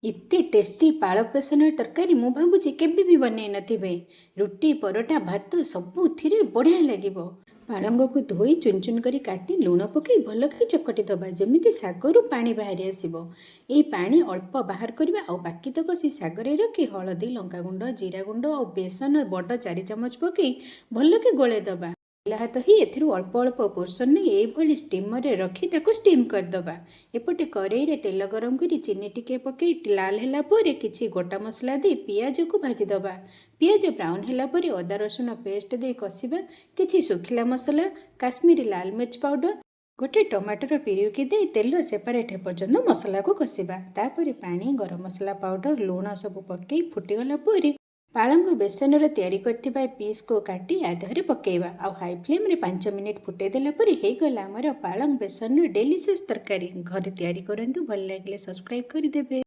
ଏତେ ଟେଷ୍ଟି ପାଳକ ବେସନ ତରକାରୀ ମୁଁ ଭାବୁଛି କେବେ ବି ବନେଇ ନଥିବେ। ରୁଟି, ପରଟା, ଭାତ ସବୁଥିରେ ବଢ଼ିଆ ଲାଗିବ। ପାଳଙ୍ଗକୁ ଧୋଇ ଚୁନ ଚୁନ କରି କାଟି ଲୁଣ ପକାଇ ଭଲକି ଚକଟି ଦେବା, ଯେମିତି ଶାଗରୁ ପାଣି ବାହାରି ଆସିବ। ଏଇ ପାଣି ଅଳ୍ପ ବାହାର କରିବା ଆଉ ବାକି ତକ ସେ ଶାଗରେ ରଖି ହଳଦୀ, ଲଙ୍କାଗୁଣ୍ଡ, ଜିରା ଗୁଣ୍ଡ ଆଉ ବେସନ ବଡ଼ 4 ଚାମଚ ପକାଇ ଭଲକି ଗୋଳେଇ ଦେବା। ପହିଲା ହାତ ହିଁ ଏଥିରୁ ଅଳ୍ପ ଅଳ୍ପ ପୋର୍ସନ ନେଇ ଏଇଭଳି ଷ୍ଟିମରରେ ରଖି ତାକୁ ଷ୍ଟିମ୍ କରିଦେବା। ଏପଟେ କରେଇରେ ତେଲ ଗରମ କରି ଚିନି ଟିକେ ପକାଇ ଲାଲ ହେଲା ପରେ କିଛି ଗୋଟା ମସଲା ଦେଇ ପିଆଜକୁ ଭାଜିଦେବା। ପିଆଜ ବ୍ରାଉନ୍ ହେଲା ପରେ ଅଦା ରସୁଣ ପେଷ୍ଟ ଦେଇ କଷିବା। କିଛି ଶୁଖିଲା ମସଲା, କାଶ୍ମୀରୀ ଲାଲ ମିର୍ଚ୍ଚ ପାଉଡର, ଗୋଟେ ଟମାଟର ପିରିକି ଦେଇ ତେଲ ସେପାରେଟ୍ ହେବା ପର୍ଯ୍ୟନ୍ତ ମସଲାକୁ କଷିବା। ତାପରେ ପାଣି, ଗରମ ମସଲା ପାଉଡର, ଲୁଣ ସବୁ ପକାଇ ଫୁଟିଗଲା ପରେ ପାଳଙ୍ଗ ବେସନରେ ତିଆରି କରିଥିବା ପିସ୍କୁ କାଟି ଆ ଦେହରେ ପକାଇବା ଆଉ ହାଇ ଫ୍ଲେମ୍ରେ 5 ମିନିଟ୍ ଫୁଟାଇ ଦେଲା ପରେ ହେଇଗଲା ଆମର ପାଳଙ୍ଗ ବେସନର ଡେଲିସିୟସ୍ ତରକାରୀ। ଘରେ ତିଆରି କରନ୍ତୁ, ଭଲ ଲାଗିଲେ ସବସ୍କ୍ରାଇବ୍ କରିଦେବେ।